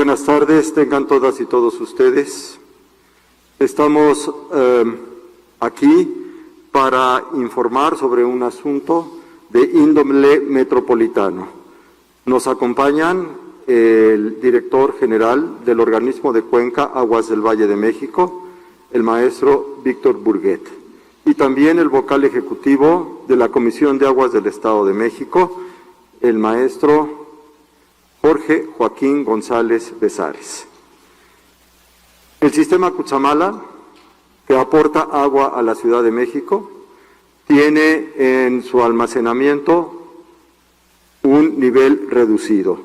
buenas tardes, tengan todas y todos ustedes. Estamos aquí para informar sobre un asunto de índole metropolitano. Nos acompañan el director general del organismo de Cuenca Aguas del Valle de México, el maestro Víctor Burguet, y también el vocal ejecutivo de la Comisión de Aguas del Estado de México, el maestro Jorge Joaquín González Bezares. El sistema Cutzamala, que aporta agua a la Ciudad de México, tiene en su almacenamiento un nivel reducido,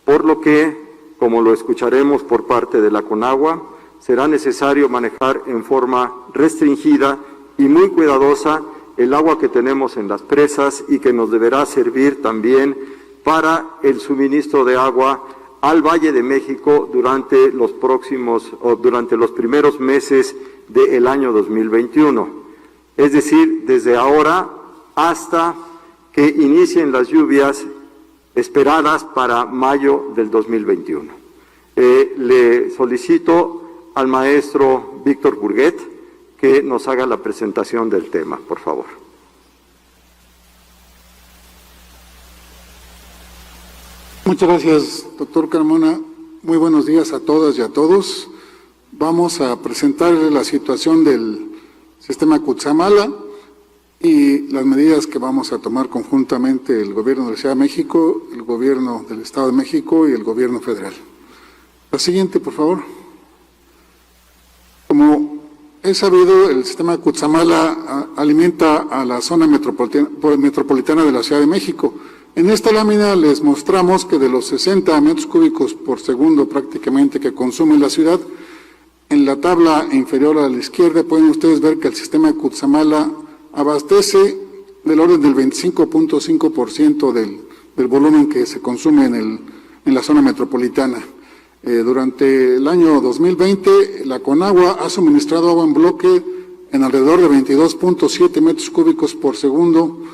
por lo que, como lo escucharemos por parte de la Conagua, será necesario manejar en forma restringida y muy cuidadosa el agua que tenemos en las presas y que nos deberá servir también para el suministro de agua al Valle de México durante los primeros meses del año 2021. Es decir, desde ahora hasta que inicien las lluvias esperadas para mayo del 2021. Le solicito al maestro Víctor Burguet que nos haga la presentación del tema, por favor. Muchas gracias, doctor Carmona. Muy buenos días a todas y a todos. Vamos a presentarles la situación del sistema Cutzamala y las medidas que vamos a tomar conjuntamente el Gobierno de la Ciudad de México, el Gobierno del Estado de México y el Gobierno federal. La siguiente, por favor. Como es sabido, el sistema Cutzamala alimenta a la zona metropolitana de la Ciudad de México. En esta lámina les mostramos que de los 60 metros cúbicos por segundo prácticamente que consume la ciudad, en la tabla inferior a la izquierda pueden ustedes ver que el sistema Cutzamala abastece del orden del 25.5% del volumen que se consume en la zona metropolitana. Durante el año 2020, la Conagua ha suministrado agua en bloque en alrededor de 22.7 metros cúbicos por segundo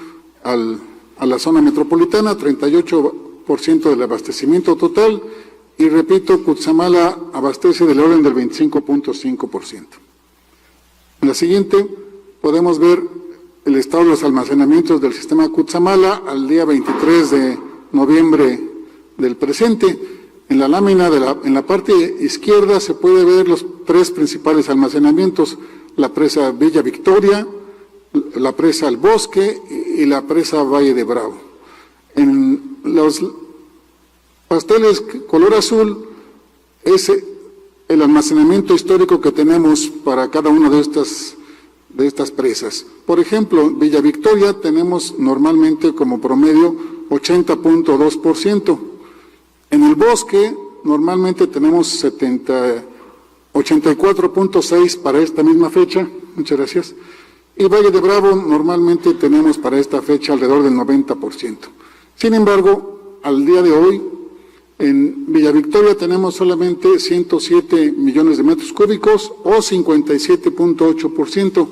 a la zona metropolitana, 38% del abastecimiento total, y repito, Cutzamala abastece del orden del 25.5%. En la siguiente podemos ver el estado de los almacenamientos del sistema Cutzamala al día 23 de noviembre del presente. En la lámina en la parte izquierda se puede ver los tres principales almacenamientos: la presa Villa Victoria, la presa El Bosque y la presa Valle de Bravo. En los pasteles color azul es el almacenamiento histórico que tenemos para cada una de estas presas. Por ejemplo, Villa Victoria tenemos normalmente como promedio 80.2%. En El Bosque normalmente tenemos 84.6% para esta misma fecha. Muchas gracias. Y Valle de Bravo normalmente tenemos para esta fecha alrededor del 90%. Sin embargo, al día de hoy, en Villa Victoria tenemos solamente 107 millones de metros cúbicos o 57.8%.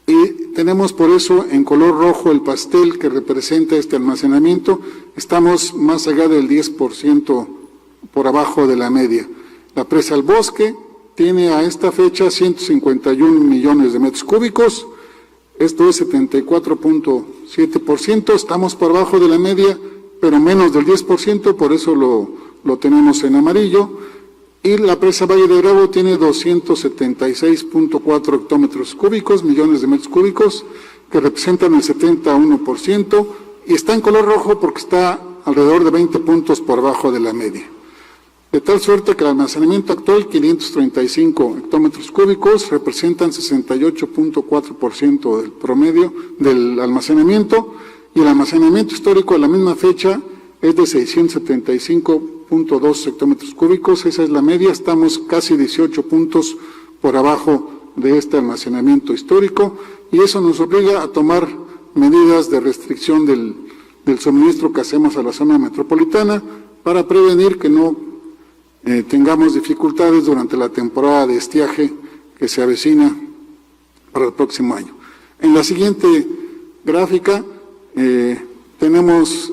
Y tenemos por eso en color rojo el pastel que representa este almacenamiento. Estamos más allá del 10% por abajo de la media. La presa El Bosque tiene a esta fecha 151 millones de metros cúbicos. Esto es 74.7%, estamos por abajo de la media, pero menos del 10%, por eso lo tenemos en amarillo. Y la presa Valle de Bravo tiene 276.4 hectómetros cúbicos, millones de metros cúbicos, que representan el 71%, y está en color rojo porque está alrededor de 20 puntos por abajo de la media. De tal suerte que el almacenamiento actual, 535 hectómetros cúbicos, representan 68.4% del promedio del almacenamiento, y el almacenamiento histórico a la misma fecha es de 675.2 hectómetros cúbicos. Esa es la media, estamos casi 18 puntos por abajo de este almacenamiento histórico, y eso nos obliga a tomar medidas de restricción del suministro que hacemos a la zona metropolitana para prevenir que no tengamos dificultades durante la temporada de estiaje que se avecina para el próximo año. En la siguiente gráfica tenemos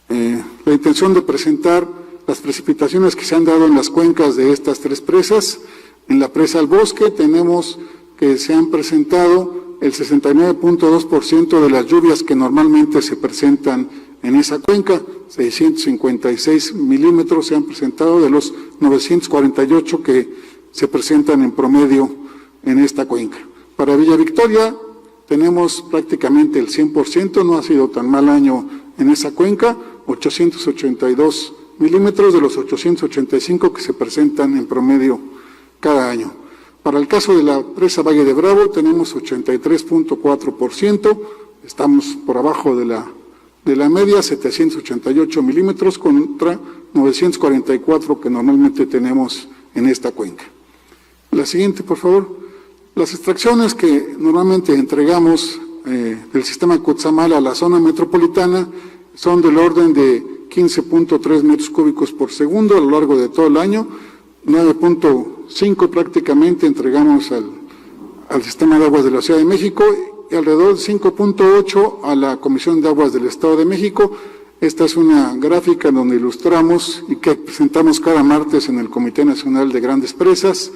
la intención de presentar las precipitaciones que se han dado en las cuencas de estas tres presas. En la presa El Bosque tenemos que se han presentado el 69.2% de las lluvias que normalmente se presentan en esa cuenca, 656 milímetros se han presentado de los 948 que se presentan en promedio en esta cuenca. Para Villa Victoria tenemos prácticamente el 100%, no ha sido tan mal año en esa cuenca, 882 milímetros de los 885 que se presentan en promedio cada año. Para el caso de la presa Valle de Bravo tenemos 83.4%, estamos por abajo de la media, 788 milímetros contra 944 que normalmente tenemos en esta cuenca. La siguiente, por favor. Las extracciones que normalmente entregamos del sistema Cutzamala a la zona metropolitana son del orden de 15.3 metros cúbicos por segundo a lo largo de todo el año, 9.5 prácticamente entregamos al sistema de aguas de la Ciudad de México y alrededor de 5.8 a la Comisión de Aguas del Estado de México. Esta es una gráfica donde ilustramos y que presentamos cada martes en el Comité Nacional de Grandes Presas.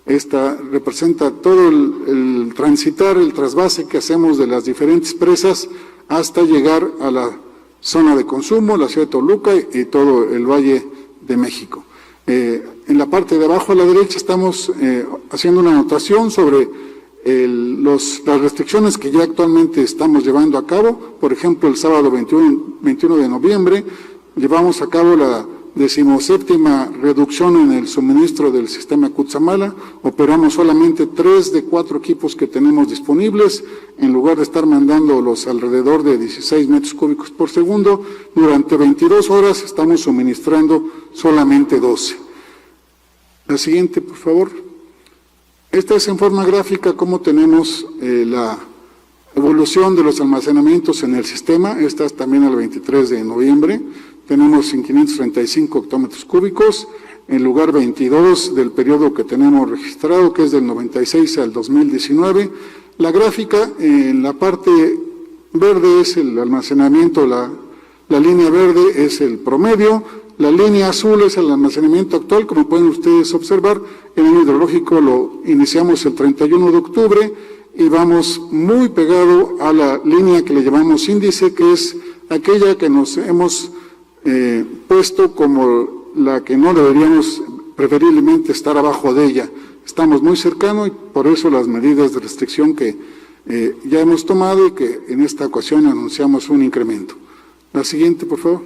Esta representa todo el transitar, el trasvase que hacemos de las diferentes presas hasta llegar a la zona de consumo, la ciudad de Toluca y todo el Valle de México. En la parte de abajo a la derecha estamos haciendo una anotación sobre las restricciones que ya actualmente estamos llevando a cabo. Por ejemplo, el sábado 21 de noviembre llevamos a cabo la 17ª reducción en el suministro del sistema Cutzamala. Operamos solamente 3 de 4 equipos que tenemos disponibles, en lugar de estar mandando los alrededor de 16 metros cúbicos por segundo. Durante 22 horas estamos suministrando solamente 12. La siguiente, por favor. Esta es en forma gráfica cómo tenemos la evolución de los almacenamientos en el sistema. Esta es también al 23 de noviembre. Tenemos en 535 hectómetros cúbicos, en lugar 22 del periodo que tenemos registrado, que es del 96 al 2019. La gráfica, en la parte verde es el almacenamiento, la línea verde es el promedio, la línea azul es el almacenamiento actual. Como pueden ustedes observar, el año hidrológico lo iniciamos el 31 de octubre y vamos muy pegado a la línea que le llamamos índice, que es aquella que nos hemos puesto como la que no deberíamos preferiblemente estar abajo de ella. Estamos muy cercanos y por eso las medidas de restricción que ya hemos tomado y que en esta ocasión anunciamos un incremento. La siguiente, por favor.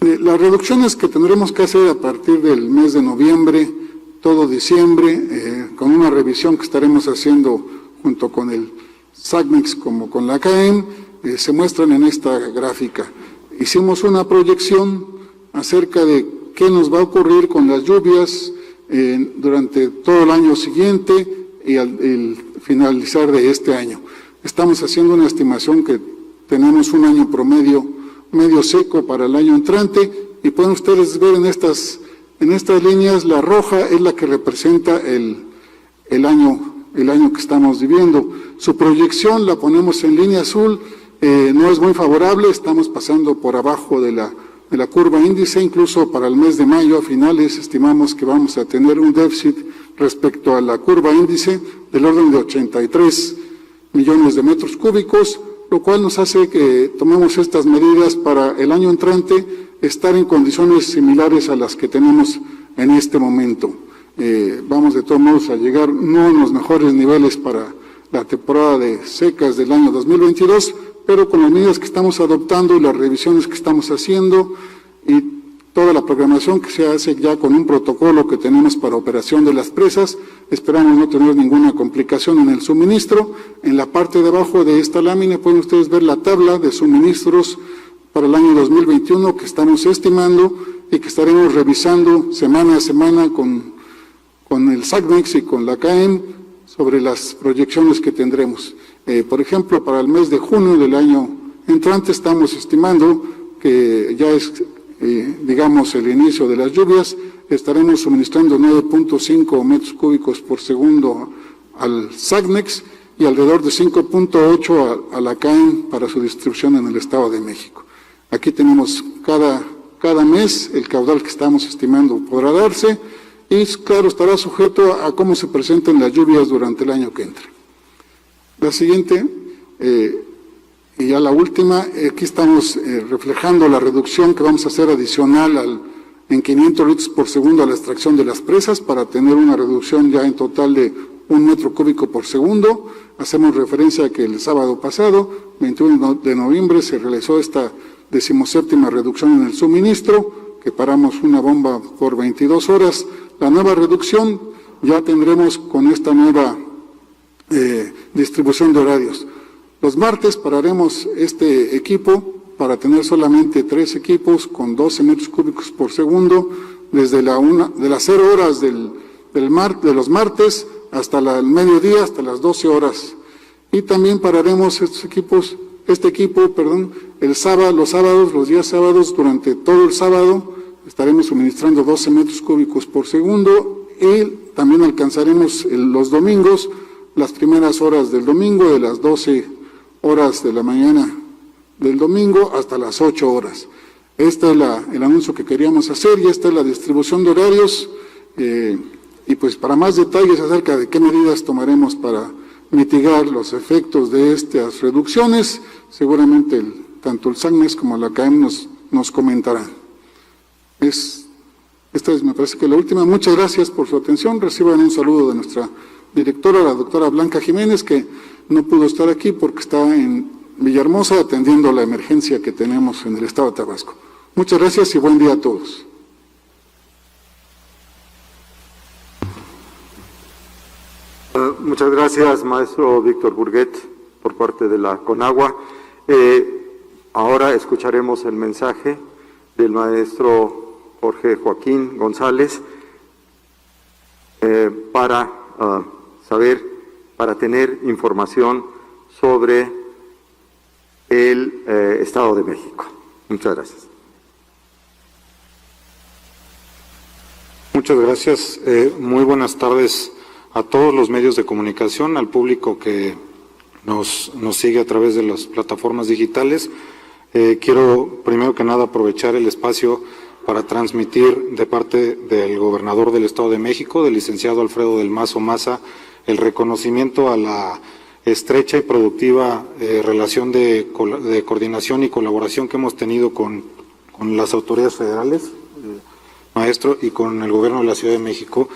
Las reducciones que tendremos que hacer a partir del mes de noviembre, todo diciembre, con una revisión que estaremos haciendo junto con el SACMEX como con la CAEM, se muestran en esta gráfica. Hicimos una proyección acerca de qué nos va a ocurrir con las lluvias durante todo el año siguiente y al finalizar de este año. Estamos haciendo una estimación que tenemos un año promedio medio seco para el año entrante y pueden ustedes ver en estas líneas, la roja es la que representa el año que estamos viviendo. Su proyección la ponemos en línea azul. No es muy favorable, estamos pasando por abajo de la curva índice, incluso para el mes de mayo a finales estimamos que vamos a tener un déficit respecto a la curva índice del orden de 83 millones de metros cúbicos, lo cual nos hace que tomemos estas medidas para el año entrante estar en condiciones similares a las que tenemos en este momento. Vamos de todos modos a llegar no en los mejores niveles para la temporada de secas del año 2022, pero con las medidas que estamos adoptando y las revisiones que estamos haciendo y toda la programación que se hace ya con un protocolo que tenemos para operación de las presas, esperamos no tener ninguna complicación en el suministro. En la parte de abajo de esta lámina pueden ustedes ver la tabla de suministros para el año 2021 que estamos estimando y que estaremos revisando semana a semana con el SACMEX y con la CAEM sobre las proyecciones que tendremos. Por ejemplo, para el mes de junio del año entrante estamos estimando que ya es, digamos, el inicio de las lluvias. Estaremos suministrando 9.5 metros cúbicos por segundo al SACMEX y alrededor de 5.8 a la CAEM para su distribución en el Estado de México. Aquí tenemos cada cada mes el caudal que estamos estimando podrá darse y, claro, estará sujeto a cómo se presenten las lluvias durante el año que entre. La siguiente, y ya la última, aquí estamos reflejando la reducción que vamos a hacer adicional en 500 litros por segundo a la extracción de las presas para tener una reducción ya en total de 1 metro cúbico por segundo. Hacemos referencia a que el sábado pasado, 21 de noviembre, se realizó esta 17ª reducción en el suministro, que paramos una bomba por 22 horas. La nueva reducción ya tendremos con esta nueva distribución de horarios. Los martes pararemos este equipo para tener solamente 3 equipos con 12 metros cúbicos por segundo, desde de las 0 horas de los martes hasta el mediodía, hasta las 12 horas. Y también pararemos este equipo, los días sábados, durante todo el sábado, estaremos suministrando 12 metros cúbicos por segundo y también alcanzaremos los domingos, las primeras horas del domingo, de las 12 horas de la mañana del domingo hasta las 8 horas. Este es el anuncio que queríamos hacer y esta es la distribución de horarios. Y pues para más detalles acerca de qué medidas tomaremos para mitigar los efectos de estas reducciones, seguramente tanto el SACMES como la CAEM nos comentarán. Esta es, me parece que la última. Muchas gracias por su atención. Reciban un saludo de nuestra directora, la doctora Blanca Jiménez, que no pudo estar aquí porque está en Villahermosa atendiendo la emergencia que tenemos en el estado de Tabasco. Muchas gracias y buen día a todos. Muchas gracias, maestro Víctor Burguet, por parte de la CONAGUA. Ahora escucharemos el mensaje del maestro Jorge Joaquín González para tener información sobre el Estado de México. Muchas gracias. Muchas gracias. Muy buenas tardes a todos los medios de comunicación, al público que nos sigue a través de las plataformas digitales. Quiero, primero que nada, aprovechar el espacio para transmitir de parte del gobernador del Estado de México, del licenciado Alfredo del Mazo Maza, el reconocimiento a la estrecha y productiva relación de coordinación y colaboración que hemos tenido con las autoridades federales, maestro, y con el gobierno de la Ciudad de México,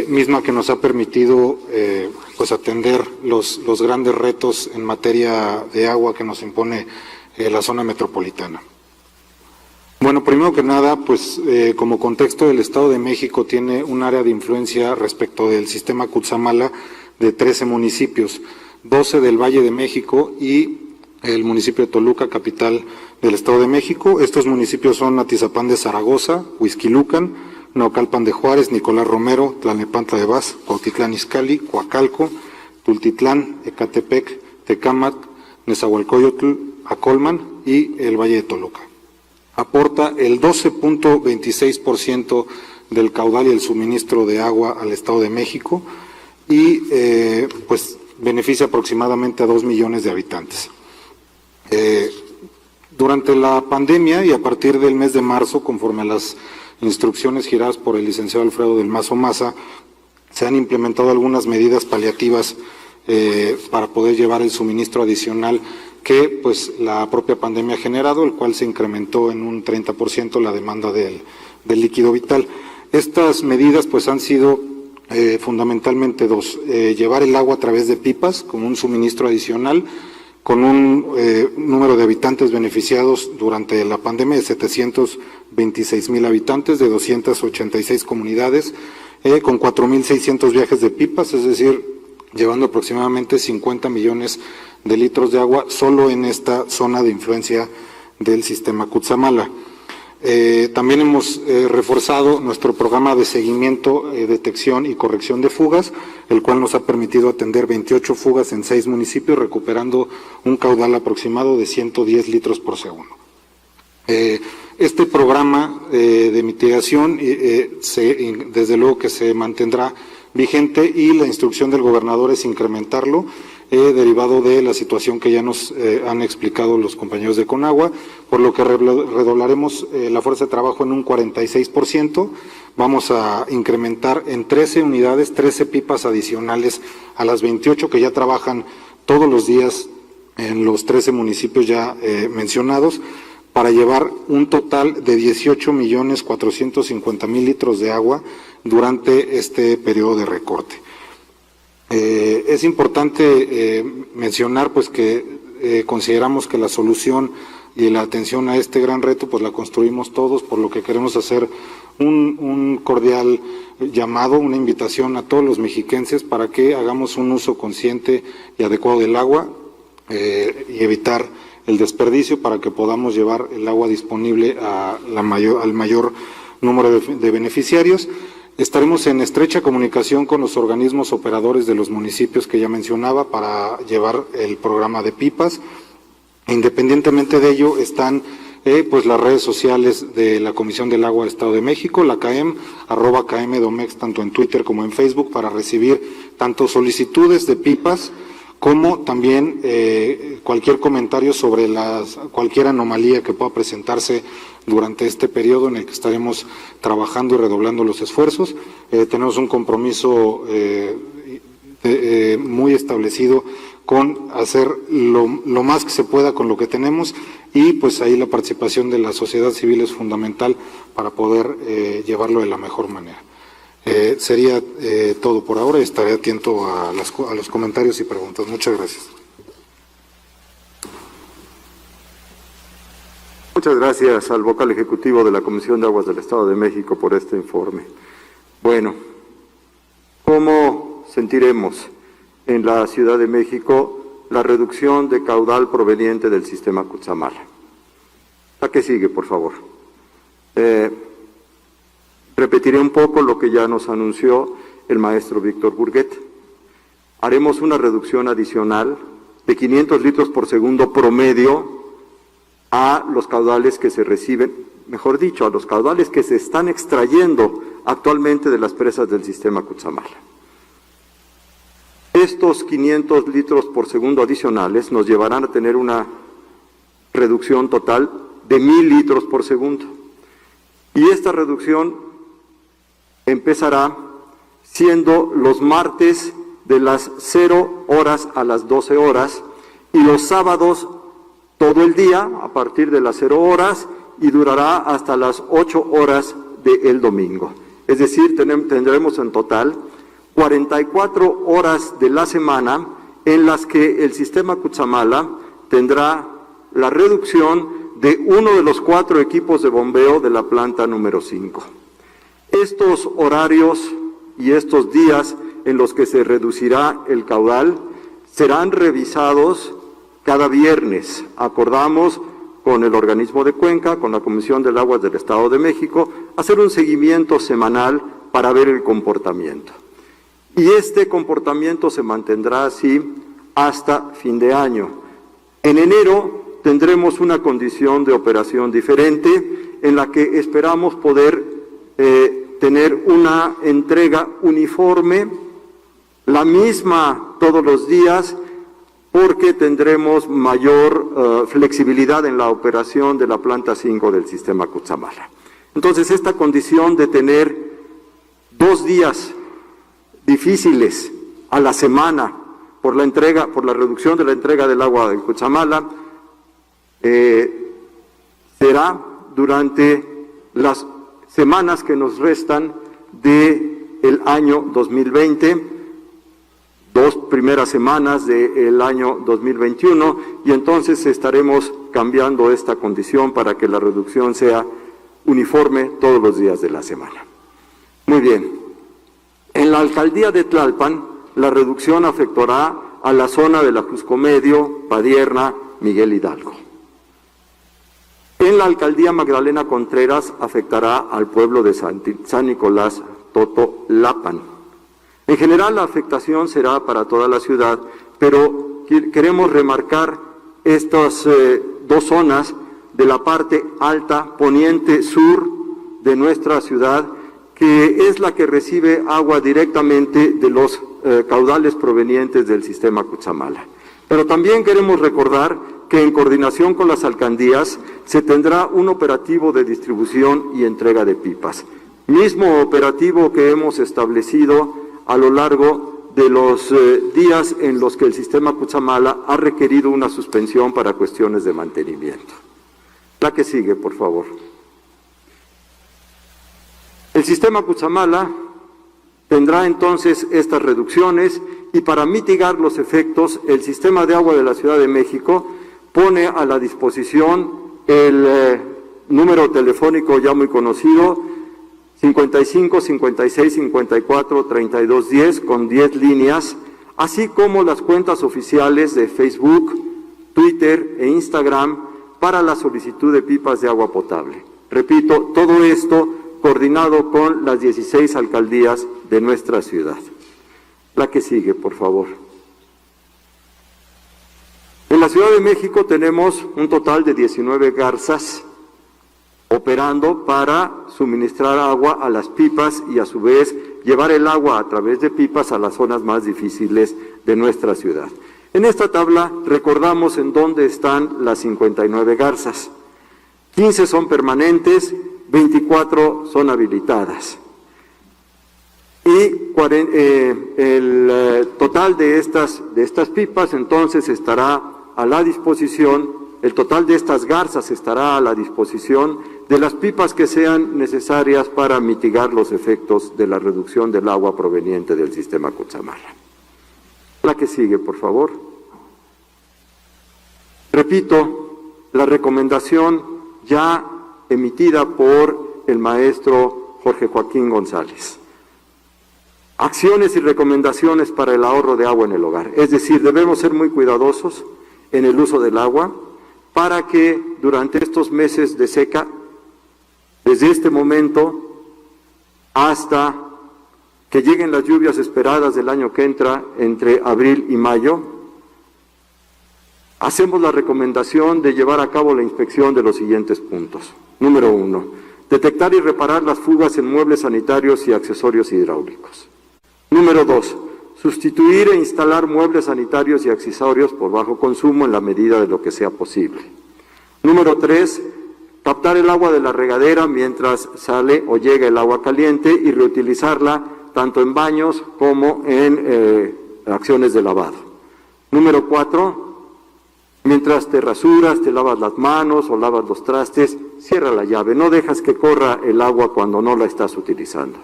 misma que nos ha permitido pues atender los grandes retos en materia de agua que nos impone la zona metropolitana. Bueno, primero que nada, pues como contexto, el Estado de México tiene un área de influencia respecto del sistema Cutzamala de 13 municipios, 12 del Valle de México y el municipio de Toluca, capital del Estado de México. Estos municipios son Atizapán de Zaragoza, Huixquilucan, Naucalpan de Juárez, Nicolás Romero, Tlalnepantla de Vaz, Cuautitlán Izcalli, Coacalco, Tultitlán, Ecatepec, Tecámac, Nezahualcóyotl, Acolman y el Valle de Toluca. Aporta el 12.26% del caudal y el suministro de agua al Estado de México y pues beneficia aproximadamente a 2 millones de habitantes. Durante la pandemia y a partir del mes de marzo, conforme a las instrucciones giradas por el licenciado Alfredo del Mazo Maza, se han implementado algunas medidas paliativas para poder llevar el suministro adicional que pues la propia pandemia ha generado, el cual se incrementó en un 30% la demanda del líquido vital. Estas medidas pues han sido fundamentalmente dos: llevar el agua a través de pipas como un suministro adicional, con un número de habitantes beneficiados durante la pandemia de 726,000 habitantes de 286 comunidades, con 4,600 viajes de pipas, es decir, llevando aproximadamente 50 millones de litros de agua solo en esta zona de influencia del sistema Cutzamala. También hemos reforzado nuestro programa de seguimiento, detección y corrección de fugas, el cual nos ha permitido atender 28 fugas en 6 municipios, recuperando un caudal aproximado de 110 litros por segundo. Este programa de mitigación, desde luego que se mantendrá vigente, y la instrucción del gobernador es incrementarlo derivado de la situación que ya nos han explicado los compañeros de Conagua, por lo que redoblaremos la fuerza de trabajo en un 46%. Vamos a incrementar en 13 unidades, 13 pipas adicionales a las 28 que ya trabajan todos los días en los 13 municipios ya mencionados, para llevar un total de 18.450.000 litros de agua durante este periodo de recorte. Es importante mencionar pues que consideramos que la solución y la atención a este gran reto pues la construimos todos, por lo que queremos hacer un cordial llamado, una invitación a todos los mexiquenses para que hagamos un uso consciente y adecuado del agua y evitar el desperdicio, para que podamos llevar el agua disponible al mayor número de beneficiarios. Estaremos en estrecha comunicación con los organismos operadores de los municipios que ya mencionaba para llevar el programa de pipas. Independientemente de ello, están pues las redes sociales de la Comisión del Agua del Estado de México, la CAEM, @KMDomex, tanto en Twitter como en Facebook, para recibir tanto solicitudes de pipas como también cualquier comentario sobre cualquier anomalía que pueda presentarse durante este periodo en el que estaremos trabajando y redoblando los esfuerzos. Tenemos un compromiso muy establecido con hacer lo más que se pueda con lo que tenemos, y pues ahí la participación de la sociedad civil es fundamental para poder llevarlo de la mejor manera. Sería todo por ahora y estaré atento a los comentarios y preguntas. Muchas gracias. Muchas gracias al vocal ejecutivo de la Comisión de Aguas del Estado de México por este informe. Bueno, ¿cómo sentiremos en la Ciudad de México la reducción de caudal proveniente del sistema Cutzamala? ¿A qué sigue, por favor? Repetiré un poco lo que ya nos anunció el maestro Víctor Burguet. Haremos una reducción adicional de 500 litros por segundo promedio a los caudales que se reciben, mejor dicho, a los caudales que se están extrayendo actualmente de las presas del sistema Cutzamala. Estos 500 litros por segundo adicionales nos llevarán a tener una reducción total de 1,000 litros por segundo. Y esta reducción empezará siendo los martes de las 0 horas a las 12 horas y los sábados todo el día a partir de las 0 horas y durará hasta las 8 horas del domingo. Es decir, tendremos en total 44 horas de la semana en las que el sistema Cutzamala tendrá la reducción de uno de los 4 equipos de bombeo de la planta número 5. Estos horarios y estos días en los que se reducirá el caudal serán revisados cada viernes. Acordamos con el organismo de Cuenca, con la Comisión del Agua del Estado de México, hacer un seguimiento semanal para ver el comportamiento. Y este comportamiento se mantendrá así hasta fin de año. En enero tendremos una condición de operación diferente en la que esperamos poder tener una entrega uniforme, la misma todos los días, porque tendremos mayor flexibilidad en la operación de la planta 5 del sistema Cutzamala. Entonces, esta condición de tener 2 días difíciles a la semana por la reducción de la entrega del agua del Cutzamala, será durante las semanas que nos restan del año 2020, 2 primeras semanas del año 2021, y entonces estaremos cambiando esta condición para que la reducción sea uniforme todos los días de la semana. Muy bien. En la alcaldía de Tlalpan, la reducción afectará a la zona de la Jusco Medio, Padierna, Miguel Hidalgo. En la alcaldía Magdalena Contreras afectará al pueblo de San Nicolás Totolapan. En general la afectación será para toda la ciudad, pero queremos remarcar estas 2 zonas de la parte alta, poniente sur de nuestra ciudad, que es la que recibe agua directamente de los caudales provenientes del sistema Cutzamala. Pero también queremos recordar que en coordinación con las alcaldías se tendrá un operativo de distribución y entrega de pipas. Mismo operativo que hemos establecido a lo largo de los días en los que el sistema Cutzamala ha requerido una suspensión para cuestiones de mantenimiento. La que sigue, por favor. El sistema Cutzamala tendrá entonces estas reducciones y para mitigar los efectos, el sistema de agua de la Ciudad de México pone a la disposición el número telefónico ya muy conocido, 55 56 54 32 10 con 10 líneas, así como las cuentas oficiales de Facebook, Twitter e Instagram para la solicitud de pipas de agua potable. Repito, todo esto coordinado con las 16 alcaldías de nuestra ciudad. La que sigue, por favor. En la Ciudad de México tenemos un total de 19 garzas operando para suministrar agua a las pipas y a su vez llevar el agua a través de pipas a las zonas más difíciles de nuestra ciudad. En esta tabla recordamos en dónde están las 59 garzas. 15 son permanentes, 24 son habilitadas. Y el total de estas pipas entonces estará a la disposición, el total de estas garzas estará a la disposición de las pipas que sean necesarias para mitigar los efectos de la reducción del agua proveniente del sistema Cutzamala. La que sigue, por favor. Repito, la recomendación ya emitida por el maestro Jorge Joaquín González. Acciones y recomendaciones para el ahorro de agua en el hogar. Es decir, debemos ser muy cuidadosos en el uso del agua para que durante estos meses de seca, desde este momento hasta que lleguen las lluvias esperadas del año que entra, entre abril y mayo, hacemos la recomendación de llevar a cabo la inspección de los siguientes puntos. Número 1, detectar y reparar las fugas en muebles sanitarios y accesorios hidráulicos. Número 2, sustituir e instalar muebles sanitarios y accesorios por bajo consumo en la medida de lo que sea posible. Número 3, captar el agua de la regadera mientras sale o llega el agua caliente y reutilizarla tanto en baños como en acciones de lavado. Número 4, mientras te rasuras, te lavas las manos o lavas los trastes, cierra la llave, no dejas que corra el agua cuando no la estás utilizando.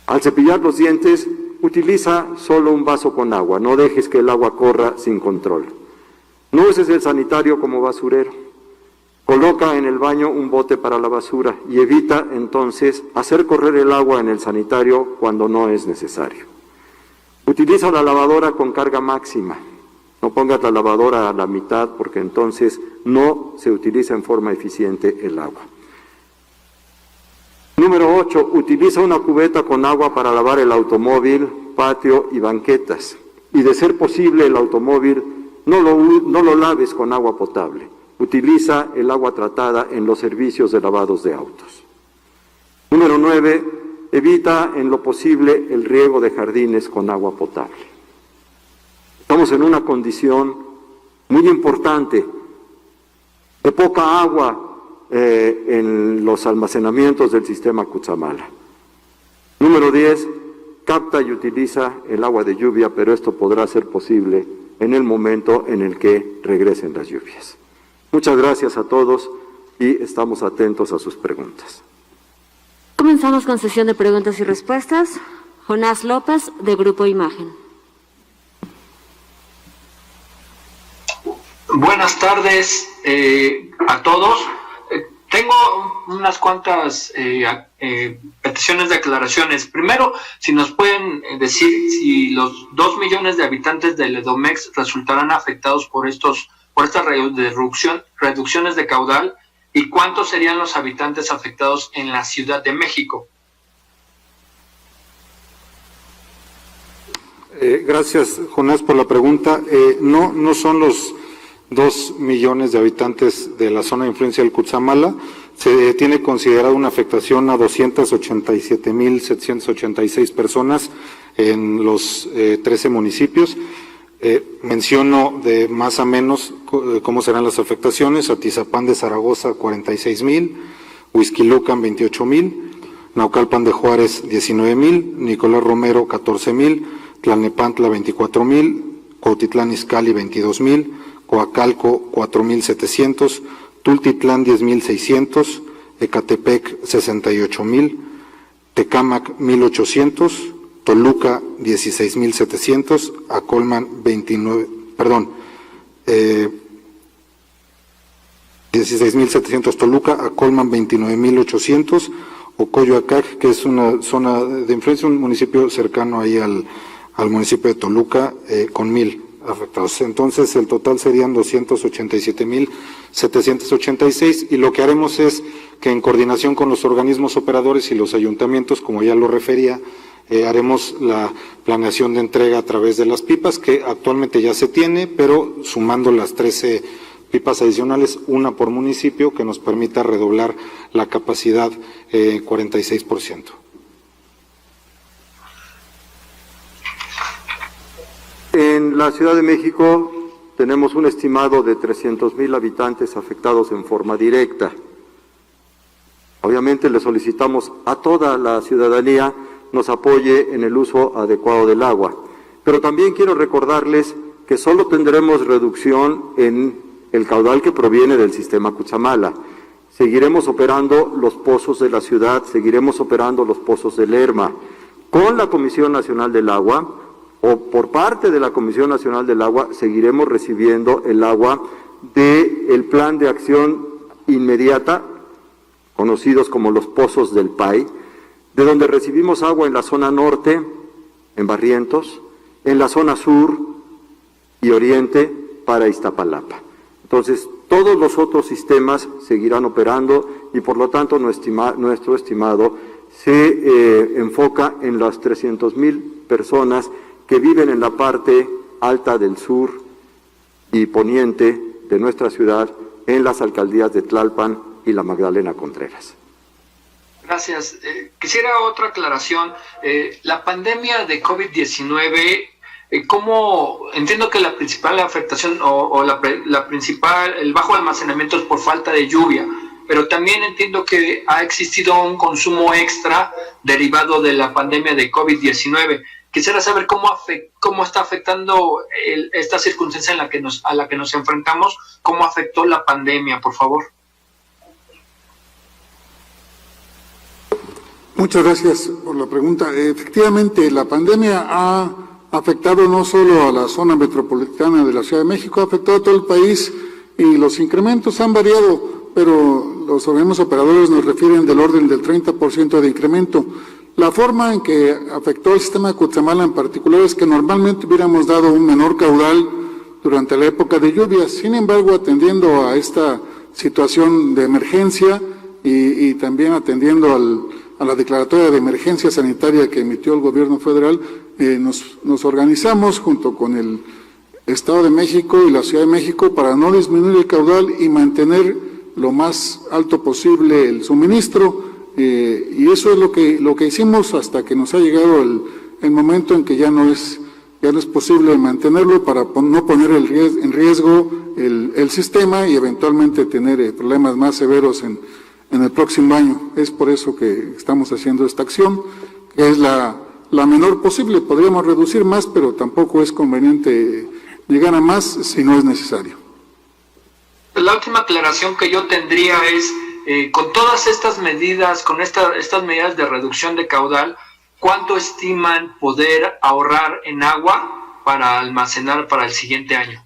Al cepillar los dientes, utiliza solo un vaso con agua, no dejes que el agua corra sin control. No uses el sanitario como basurero. Coloca en el baño un bote para la basura y evita entonces hacer correr el agua en el sanitario cuando no es necesario. Utiliza la lavadora con carga máxima. No pongas la lavadora a la mitad porque entonces no se utiliza en forma eficiente el agua. Número 8, utiliza una cubeta con agua para lavar el automóvil, patio y banquetas. Y de ser posible el automóvil, no lo laves con agua potable. Utiliza el agua tratada en los servicios de lavados de autos. Número 9, evita en lo posible el riego de jardines con agua potable. Estamos en una condición muy importante de poca agua en los almacenamientos del sistema Cutzamala. Número 10, capta y utiliza el agua de lluvia, pero esto podrá ser posible en el momento en el que regresen las lluvias. Muchas gracias a todos y estamos atentos a sus preguntas. Comenzamos con sesión de preguntas y respuestas. Jonás López, de Grupo Imagen. Buenas tardes a todos. Tengo unas cuantas peticiones de aclaraciones. Primero, si nos pueden decir si los 2 millones de habitantes del Edomex resultarán afectados por estas reducciones de caudal y cuántos serían los habitantes afectados en la Ciudad de México. Gracias, Jonás, por la pregunta. No son los 2 millones de habitantes de la zona de influencia del Cutzamala, Se tiene considerado una afectación a 287,786 personas en los 13 municipios. Menciono de más a menos cómo serán las afectaciones: Atizapán de Zaragoza 46,000, Huixquilucan 28,000, Naucalpan de Juárez 19,000, Nicolás Romero 14,000, Tlalnepantla 24,000, Cuautitlán Izcalli 22,000, Coacalco 4,700, Tultitlán 10,600, Ecatepec 68,000, Tecámac 1,800, Toluca 16,700, Acolman 16,700 Toluca, Acolman 29,800, Ocoyoacac, que es una zona de influencia, un municipio cercano ahí al municipio de Toluca, con 1,000 afectados. Entonces, el total serían 287,786, y lo que haremos es que, en coordinación con los organismos operadores y los ayuntamientos, como ya lo refería, haremos la planeación de entrega a través de las pipas, que actualmente ya se tiene, pero sumando las 13 pipas adicionales, una por municipio, que nos permita redoblar la capacidad 46%. En la Ciudad de México tenemos un estimado de 300,000 habitantes afectados en forma directa. Obviamente le solicitamos a toda la ciudadanía nos apoye en el uso adecuado del agua. Pero también quiero recordarles que solo tendremos reducción en el caudal que proviene del sistema Cutzamala. Seguiremos operando los pozos de la ciudad, seguiremos operando los pozos de Lerma. Con la Comisión Nacional del Agua, o por parte de la Comisión Nacional del Agua, seguiremos recibiendo el agua del Plan de Acción Inmediata, conocidos como los pozos del PAI, de donde recibimos agua en la zona norte, en Barrientos, en la zona sur y oriente para Iztapalapa. Entonces, todos los otros sistemas seguirán operando y, por lo tanto, nuestro estimado se enfoca en las 300,000 personas que viven en la parte alta del sur y poniente de nuestra ciudad, en las alcaldías de Tlalpan y la Magdalena Contreras. Gracias. Quisiera otra aclaración. La pandemia de COVID-19, ¿cómo? Entiendo que la principal afectación o la principal, el bajo almacenamiento es por falta de lluvia, pero también entiendo que ha existido un consumo extra derivado de la pandemia de COVID-19. Quisiera saber cómo está afectando esta circunstancia a la que nos enfrentamos, cómo afectó la pandemia, por favor. Muchas gracias por la pregunta. Efectivamente, la pandemia ha afectado no solo a la zona metropolitana de la Ciudad de México, ha afectado a todo el país, y los incrementos han variado, pero los organismos operadores nos refieren del orden del 30% de incremento. La forma en que afectó el sistema de Cutzamala en particular es que normalmente hubiéramos dado un menor caudal durante la época de lluvias. Sin embargo, atendiendo a esta situación de emergencia y también atendiendo a la declaratoria de emergencia sanitaria que emitió el gobierno federal, nos organizamos junto con el Estado de México y la Ciudad de México para no disminuir el caudal y mantener lo más alto posible el suministro, y eso es lo que hicimos hasta que nos ha llegado el momento en que ya no es posible mantenerlo, para no poner en riesgo el sistema y eventualmente tener problemas más severos en el próximo año. Es por eso que estamos haciendo esta acción, que es la menor posible. Podríamos reducir más, pero tampoco es conveniente llegar a más si no es necesario. La última aclaración que yo tendría es, con todas estas medidas, con estas medidas de reducción de caudal, ¿cuánto estiman poder ahorrar en agua para almacenar para el siguiente año?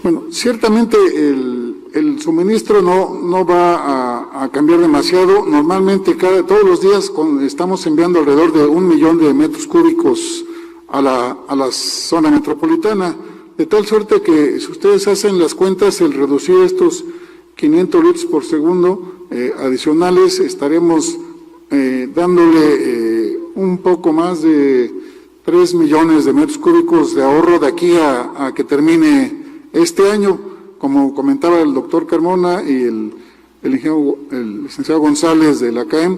Bueno, ciertamente el suministro no va a cambiar demasiado. Normalmente todos los días estamos enviando alrededor de 1 millón de metros cúbicos a la zona metropolitana, de tal suerte que, si ustedes hacen las cuentas, el reducir estos 500 litros por segundo adicionales, estaremos dándole un poco más de 3 millones de metros cúbicos de ahorro de aquí a que termine este año. como comentaba el doctor Carmona y el licenciado González de la CAEM,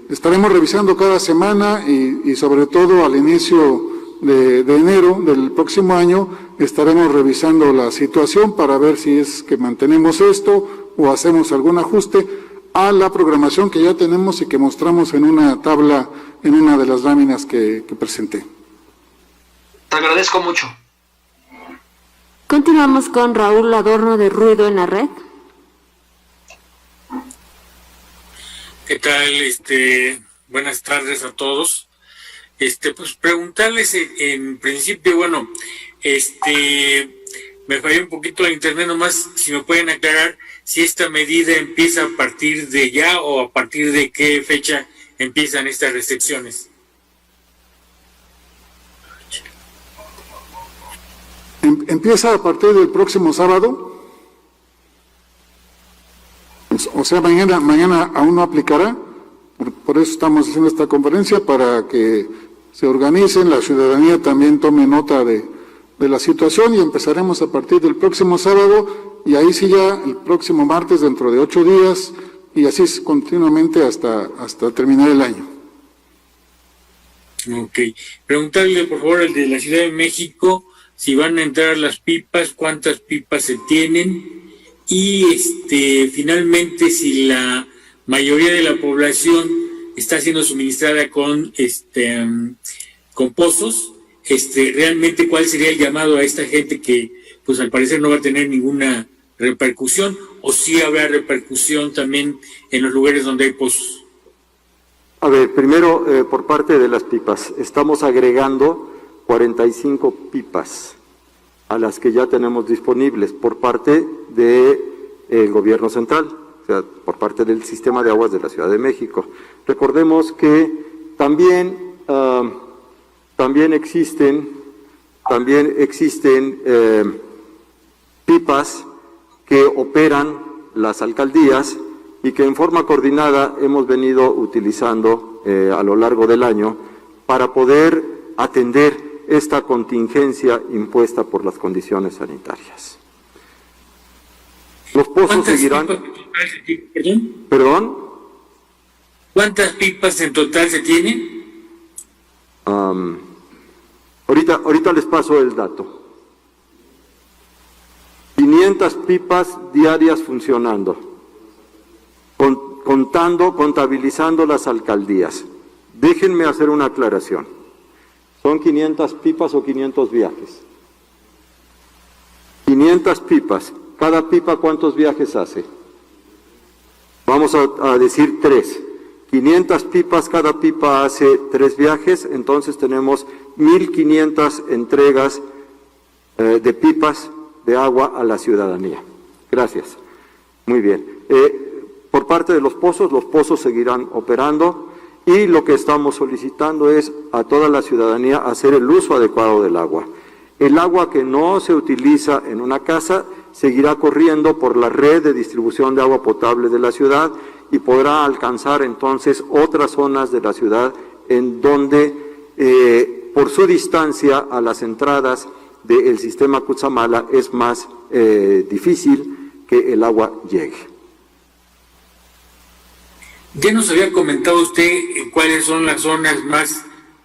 estaremos revisando cada semana y sobre todo al inicio de enero del próximo año estaremos revisando la situación para ver si es que mantenemos esto o hacemos algún ajuste a la programación que ya tenemos y que mostramos en una tabla en una de las láminas que presenté. Te agradezco mucho. Continuamos con Raúl Adorno de Ruido en la Red. ¿Qué tal? Buenas tardes a todos. Pues preguntarles en principio, bueno, me falló un poquito el internet, nomás si me pueden aclarar si esta medida empieza a partir de ya o a partir de qué fecha empiezan estas restricciones. Empieza a partir del próximo sábado. O sea, mañana aún no aplicará, por eso estamos haciendo esta conferencia, para que se organicen, la ciudadanía también tome nota de la situación y empezaremos a partir del próximo sábado y ahí sí ya el próximo martes dentro de 8 días y así continuamente hasta terminar el año. Ok. Preguntarle por favor al de la Ciudad de México si van a entrar las pipas, cuántas pipas se tienen. Y finalmente si la mayoría de la población está siendo suministrada con pozos, realmente cuál sería el llamado a esta gente que pues al parecer no va a tener ninguna repercusión, o si habrá repercusión también en los lugares donde hay pozos. A ver, primero por parte de las pipas, estamos agregando 45 pipas a las que ya tenemos disponibles por parte del gobierno central, o sea, por parte del sistema de aguas de la Ciudad de México. Recordemos que también existen pipas que operan las alcaldías y que en forma coordinada hemos venido utilizando a lo largo del año para poder atender esta contingencia impuesta por las condiciones sanitarias. Los pozos seguirán... ¿Perdón? ¿Cuántas pipas en total se tienen? Ahorita les paso el dato. 500 pipas diarias funcionando, contabilizando las alcaldías. Déjenme hacer una aclaración. ¿Son 500 pipas o 500 viajes? 500 pipas. ¿Cada pipa cuántos viajes hace? Vamos a decir 3. 500 pipas, cada pipa hace 3 viajes, entonces tenemos 1,500 entregas de pipas de agua a la ciudadanía. Gracias. Muy bien. Por parte de los pozos seguirán operando y lo que estamos solicitando es a toda la ciudadanía hacer el uso adecuado del agua. El agua que no se utiliza en una casa seguirá corriendo por la red de distribución de agua potable de la ciudad y podrá alcanzar entonces otras zonas de la ciudad en donde por su distancia a las entradas del sistema Cutzamala es más difícil que el agua llegue. Ya nos había comentado usted cuáles son las zonas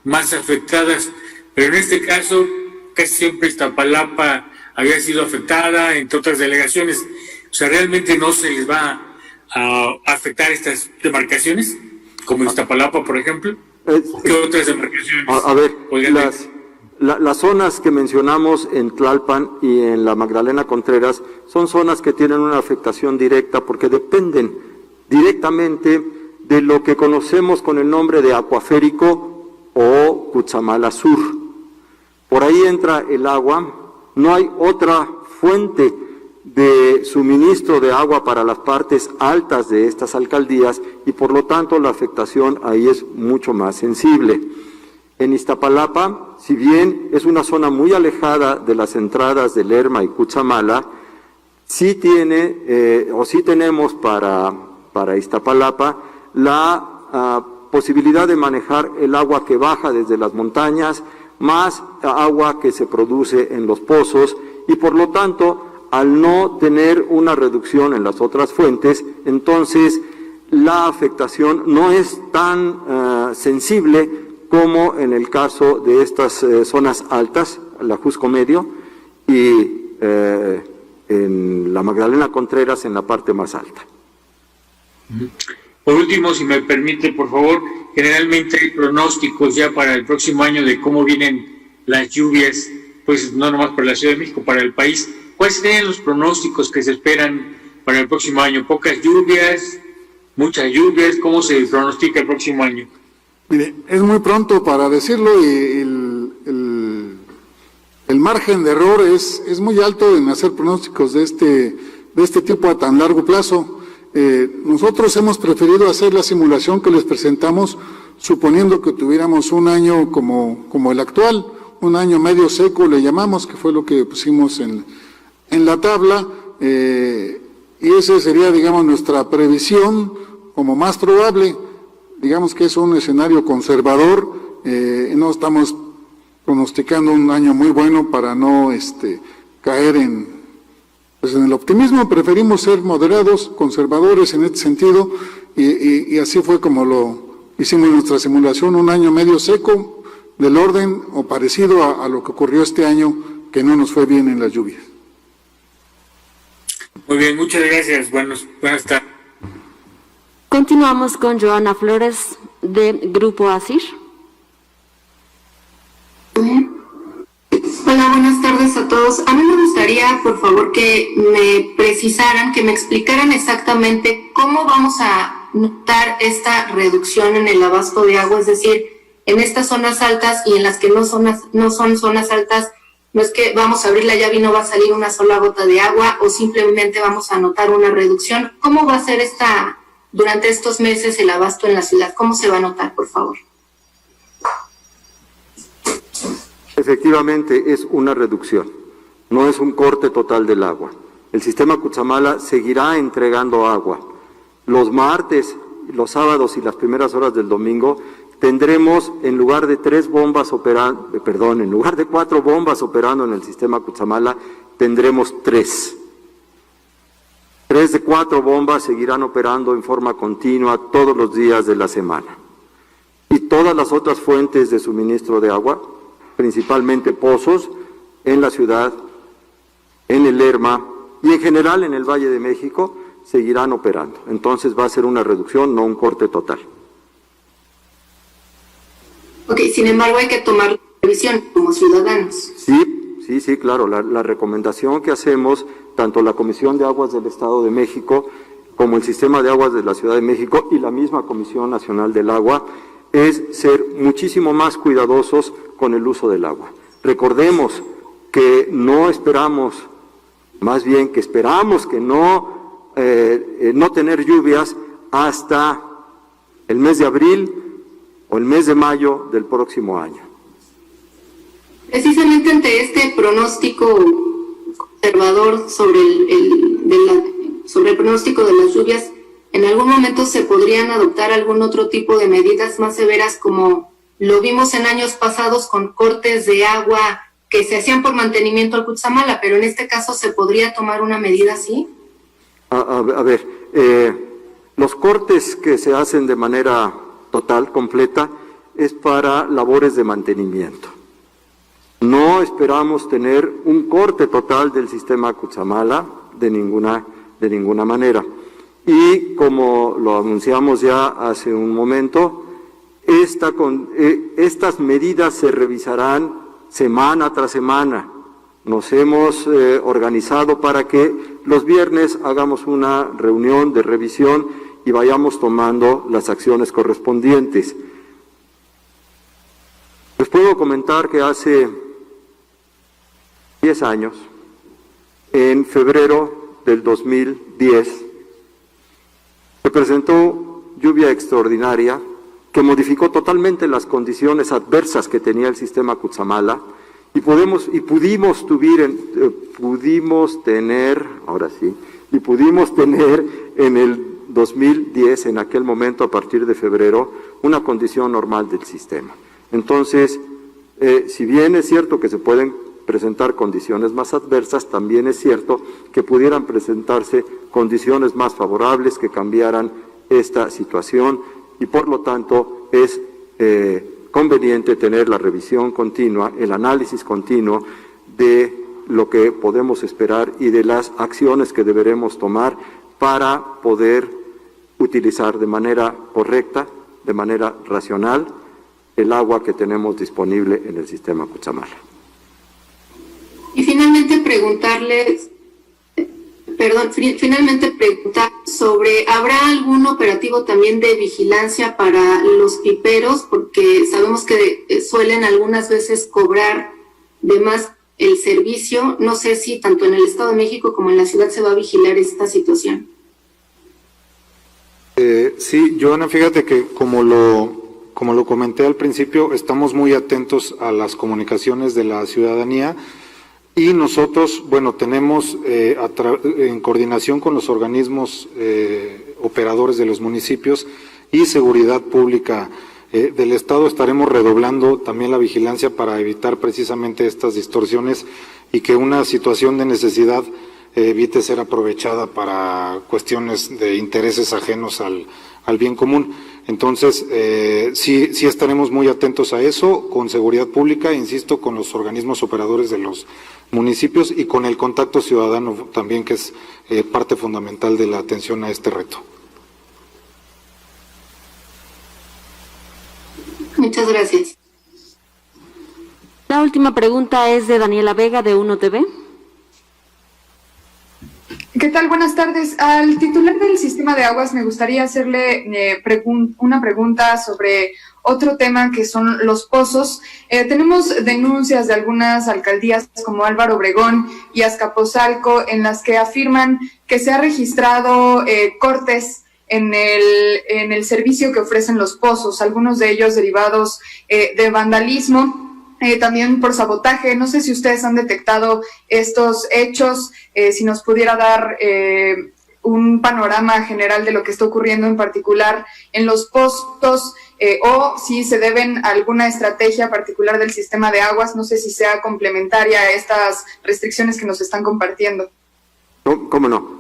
más afectadas, pero en este caso casi siempre Iztapalapa había sido afectada, entre otras delegaciones. O sea, ¿realmente no se les va a afectar estas demarcaciones? Como Iztapalapa, por ejemplo. ¿Qué otras demarcaciones? A ver, las zonas que mencionamos en Tlalpan y en la Magdalena Contreras son zonas que tienen una afectación directa porque dependen directamente de lo que conocemos con el nombre de Acuaférico o Cutzamala Sur. Por ahí entra el agua, no hay otra fuente de suministro de agua para las partes altas de estas alcaldías y por lo tanto la afectación ahí es mucho más sensible. En Iztapalapa, si bien es una zona muy alejada de las entradas de Lerma y Cutzamala, sí tenemos para Iztapalapa la posibilidad de manejar el agua que baja desde las montañas, más agua que se produce en los pozos y por lo tanto al no tener una reducción en las otras fuentes, entonces la afectación no es tan sensible como en el caso de estas zonas altas, la Jusco Medio y en la Magdalena Contreras en la parte más alta. Por último, si me permite, por favor, generalmente hay pronósticos ya para el próximo año de cómo vienen las lluvias, pues no nomás para la Ciudad de México, para el país. ¿Cuáles serían los pronósticos que se esperan para el próximo año? ¿Pocas lluvias? ¿Muchas lluvias? ¿Cómo se pronostica el próximo año? Mire, es muy pronto para decirlo y el margen de error es muy alto en hacer pronósticos de este tipo a tan largo plazo. Nosotros hemos preferido hacer la simulación que les presentamos suponiendo que tuviéramos un año como el actual, un año medio seco le llamamos, que fue lo que pusimos en la tabla, y ese sería, digamos, nuestra previsión como más probable. Digamos que es un escenario conservador, no estamos pronosticando un año muy bueno para no caer en el optimismo. Preferimos ser moderados, conservadores en este sentido, y así fue como lo hicimos nuestra simulación, un año medio seco del orden o parecido a lo que ocurrió este año, que no nos fue bien en las lluvias. Muy bien, muchas gracias. Buenas tardes. Continuamos con Joana Flores de Grupo ASIR. Hola, buenas tardes a todos. A mí me gustaría, por favor, que me precisaran, que me explicaran exactamente cómo vamos a notar esta reducción en el abasto de agua, es decir, en estas zonas altas y en las que no son zonas altas, no es que vamos a abrir la llave y no va a salir una sola gota de agua o simplemente vamos a notar una reducción. ¿Cómo va a ser durante estos meses el abasto en la ciudad? ¿Cómo se va a notar, por favor? Efectivamente, es una reducción, no es un corte total del agua. El sistema Cutzamala seguirá entregando agua. Los martes, los sábados y las primeras horas del domingo tendremos, en lugar de 4 bombas operando en el sistema Cutzamala, tendremos 3. 3 de 4 bombas seguirán operando en forma continua todos los días de la semana. Y todas las otras fuentes de suministro de agua, principalmente pozos, en la ciudad, en el Lerma y en general en el Valle de México, seguirán operando. Entonces va a ser una reducción, no un corte total. Ok, sin embargo hay que tomar previsión como ciudadanos. Sí, claro. La recomendación que hacemos, tanto la Comisión de Aguas del Estado de México como el Sistema de Aguas de la Ciudad de México y la misma Comisión Nacional del Agua, es ser muchísimo más cuidadosos con el uso del agua. Recordemos que no esperamos, más bien que esperamos que no tener lluvias hasta el mes de abril o el mes de mayo del próximo año. Precisamente ante este pronóstico conservador sobre el pronóstico de las lluvias, ¿en algún momento se podrían adoptar algún otro tipo de medidas más severas, como lo vimos en años pasados con cortes de agua que se hacían por mantenimiento al Cutzamala, pero en este caso se podría tomar una medida así? Los cortes que se hacen de manera total, completa, es para labores de mantenimiento. No esperamos tener un corte total del sistema Cutzamala de ninguna manera. Y como lo anunciamos ya hace un momento, estas medidas se revisarán semana tras semana. Nos hemos organizado para que los viernes hagamos una reunión de revisión y vayamos tomando las acciones correspondientes. Les puedo comentar que hace 10 años, en febrero del 2010, se presentó lluvia extraordinaria que modificó totalmente las condiciones adversas que tenía el sistema Cutzamala y pudimos tener en el 2010, en aquel momento, a partir de febrero, una condición normal del sistema. Entonces, si bien es cierto que se pueden presentar condiciones más adversas, también es cierto que pudieran presentarse condiciones más favorables que cambiaran esta situación y por lo tanto es conveniente tener la revisión continua, el análisis continuo de lo que podemos esperar y de las acciones que deberemos tomar para poder utilizar de manera correcta, de manera racional, el agua que tenemos disponible en el sistema Cutzamala. Y finalmente preguntar sobre, ¿habrá algún operativo también de vigilancia para los piperos? Porque sabemos que suelen algunas veces cobrar de más el servicio. No sé si tanto en el Estado de México como en la ciudad se va a vigilar esta situación. Sí, Joana, fíjate que como lo comenté al principio, estamos muy atentos a las comunicaciones de la ciudadanía y nosotros, bueno, tenemos en coordinación con los organismos operadores de los municipios y seguridad pública del Estado, estaremos redoblando también la vigilancia para evitar precisamente estas distorsiones y que una situación de necesidad evite ser aprovechada para cuestiones de intereses ajenos al bien común. Entonces, sí estaremos muy atentos a eso, con seguridad pública, insisto, con los organismos operadores de los municipios y con el contacto ciudadano también, que es parte fundamental de la atención a este reto. Muchas gracias. La última pregunta es de Daniela Vega, de Uno TV. ¿Qué tal? Buenas tardes. Al titular del sistema de aguas me gustaría hacerle una pregunta sobre otro tema que son los pozos. Tenemos denuncias de algunas alcaldías como Álvaro Obregón y Azcapotzalco en las que afirman que se ha registrado cortes en el servicio que ofrecen los pozos, algunos de ellos derivados de vandalismo. También por sabotaje. No sé si ustedes han detectado estos hechos, si nos pudiera dar un panorama general de lo que está ocurriendo en particular en los pozos, o si se deben a alguna estrategia particular del sistema de aguas. No sé si sea complementaria a estas restricciones que nos están compartiendo. No, ¿cómo no?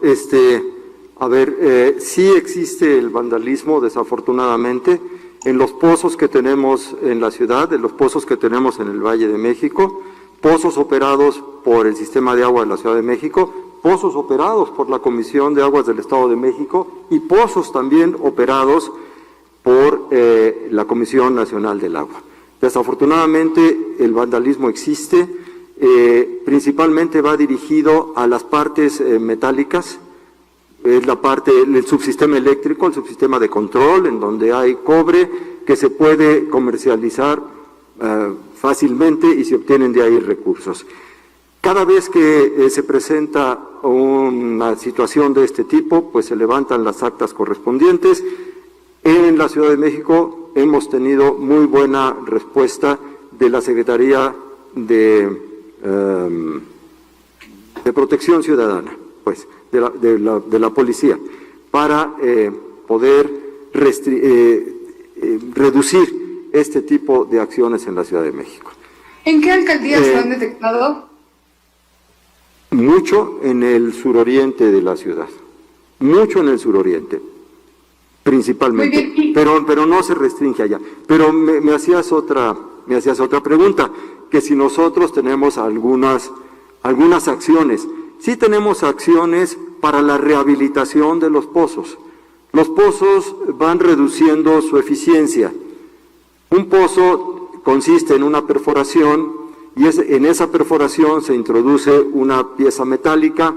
Sí existe el vandalismo, desafortunadamente, en los pozos que tenemos en la ciudad, en los pozos que tenemos en el Valle de México, pozos operados por el Sistema de Agua de la Ciudad de México, pozos operados por la Comisión de Aguas del Estado de México y pozos también operados por la Comisión Nacional del Agua. Desafortunadamente el vandalismo existe, principalmente va dirigido a las partes metálicas. Es la parte, el subsistema eléctrico, el subsistema de control, en donde hay cobre que se puede comercializar fácilmente y se obtienen de ahí recursos. Cada vez que se presenta una situación de este tipo, pues se levantan las actas correspondientes. En la Ciudad de México hemos tenido muy buena respuesta de la Secretaría de Protección Ciudadana, pues, de la policía, para poder reducir este tipo de acciones en la Ciudad de México. ¿En qué alcaldías se han detectado? Mucho en el suroriente de la ciudad, mucho en el suroriente, principalmente, pero no se restringe allá. Pero me hacías otra pregunta, que si nosotros tenemos algunas acciones. Sí tenemos acciones para la rehabilitación de los pozos. Los pozos van reduciendo su eficiencia. Un pozo consiste en una perforación y en esa perforación se introduce una pieza metálica.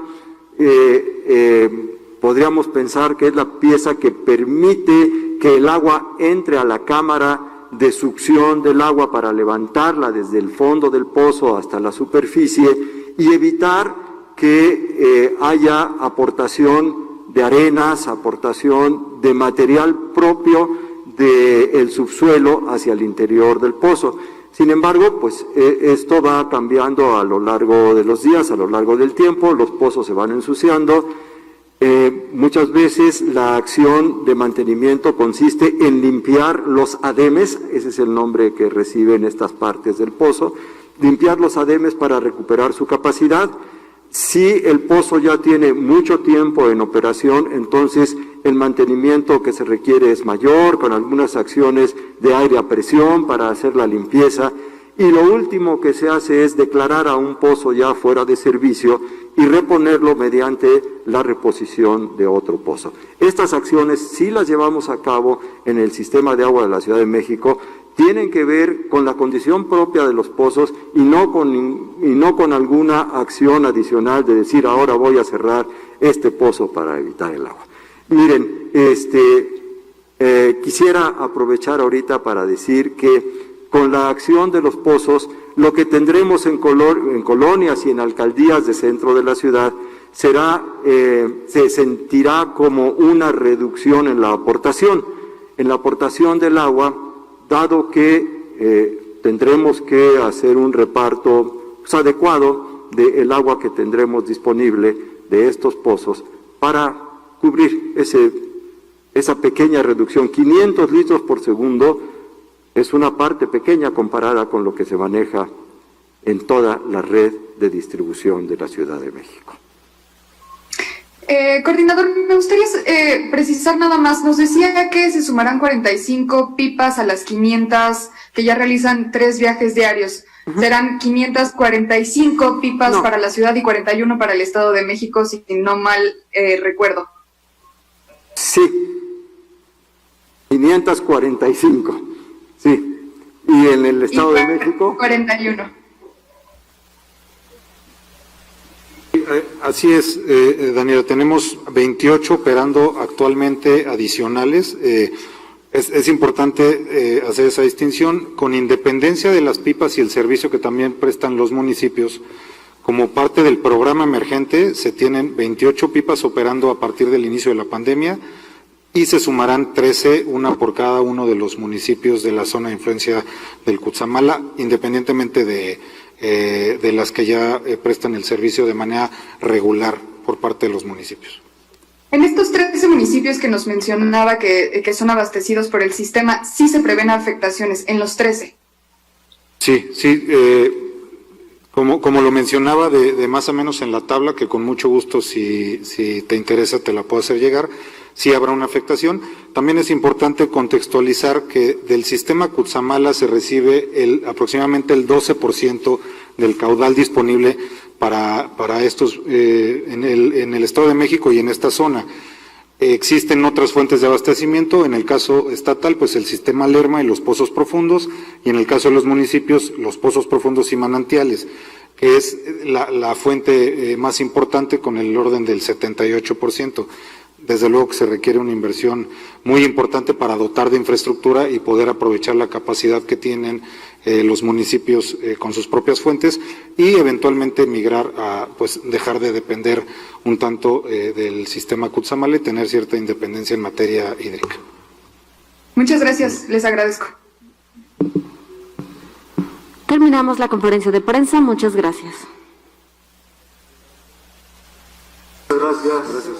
Podríamos pensar que es la pieza que permite que el agua entre a la cámara de succión del agua para levantarla desde el fondo del pozo hasta la superficie y evitar que haya aportación de arenas, aportación de material propio del subsuelo hacia el interior del pozo. Sin embargo, pues esto va cambiando a lo largo de los días, a lo largo del tiempo, los pozos se van ensuciando. Muchas veces la acción de mantenimiento consiste en limpiar los ademes, ese es el nombre que reciben estas partes del pozo, limpiar los ademes para recuperar su capacidad. Si el pozo ya tiene mucho tiempo en operación, entonces el mantenimiento que se requiere es mayor, con algunas acciones de aire a presión para hacer la limpieza. Y lo último que se hace es declarar a un pozo ya fuera de servicio y reponerlo mediante la reposición de otro pozo. Estas acciones sí las llevamos a cabo en el sistema de agua de la Ciudad de México, tienen que ver con la condición propia de los pozos y no con alguna acción adicional de decir ahora voy a cerrar este pozo para evitar el agua. Miren, quisiera aprovechar ahorita para decir que con la acción de los pozos, lo que tendremos en colonias y en alcaldías de centro de la ciudad se sentirá como una reducción en la aportación del agua, dado que tendremos que hacer un reparto adecuado del agua que tendremos disponible de estos pozos para cubrir esa pequeña reducción. 500 litros por segundo es una parte pequeña comparada con lo que se maneja en toda la red de distribución de la Ciudad de México. Coordinador, me gustaría precisar nada más. Nos decía que se sumarán 45 pipas a las 500 que ya realizan 3 viajes diarios. Serán 545 pipas para la ciudad y 41 para el Estado de México, si no mal recuerdo. Sí, 545, sí. ¿Y en el Estado de México? 41. Así es, Daniela, tenemos 28 operando actualmente adicionales. Es importante hacer esa distinción, con independencia de las pipas y el servicio que también prestan los municipios. Como parte del programa emergente, se tienen 28 pipas operando a partir del inicio de la pandemia y se sumarán 13, una por cada uno de los municipios de la zona de influencia del Cutzamala, independientemente de las que ya prestan el servicio de manera regular por parte de los municipios. En estos 13 municipios que nos mencionaba que son abastecidos por el sistema, ¿sí se prevén afectaciones en los 13? Sí, como lo mencionaba de más o menos en la tabla, que con mucho gusto si te interesa te la puedo hacer llegar, sí habrá una afectación. También es importante contextualizar que del sistema Cutzamala se recibe aproximadamente el 12% del caudal disponible para estos en el Estado de México y en esta zona. Existen otras fuentes de abastecimiento, en el caso estatal, pues el sistema Lerma y los pozos profundos, y en el caso de los municipios, los pozos profundos y manantiales, que es la fuente más importante con el orden del 78%. Desde luego que se requiere una inversión muy importante para dotar de infraestructura y poder aprovechar la capacidad que tienen los municipios con sus propias fuentes y eventualmente migrar a dejar de depender un tanto del sistema Cutzamala y tener cierta independencia en materia hídrica. Muchas gracias, les agradezco. Terminamos la conferencia de prensa. Muchas gracias. Gracias.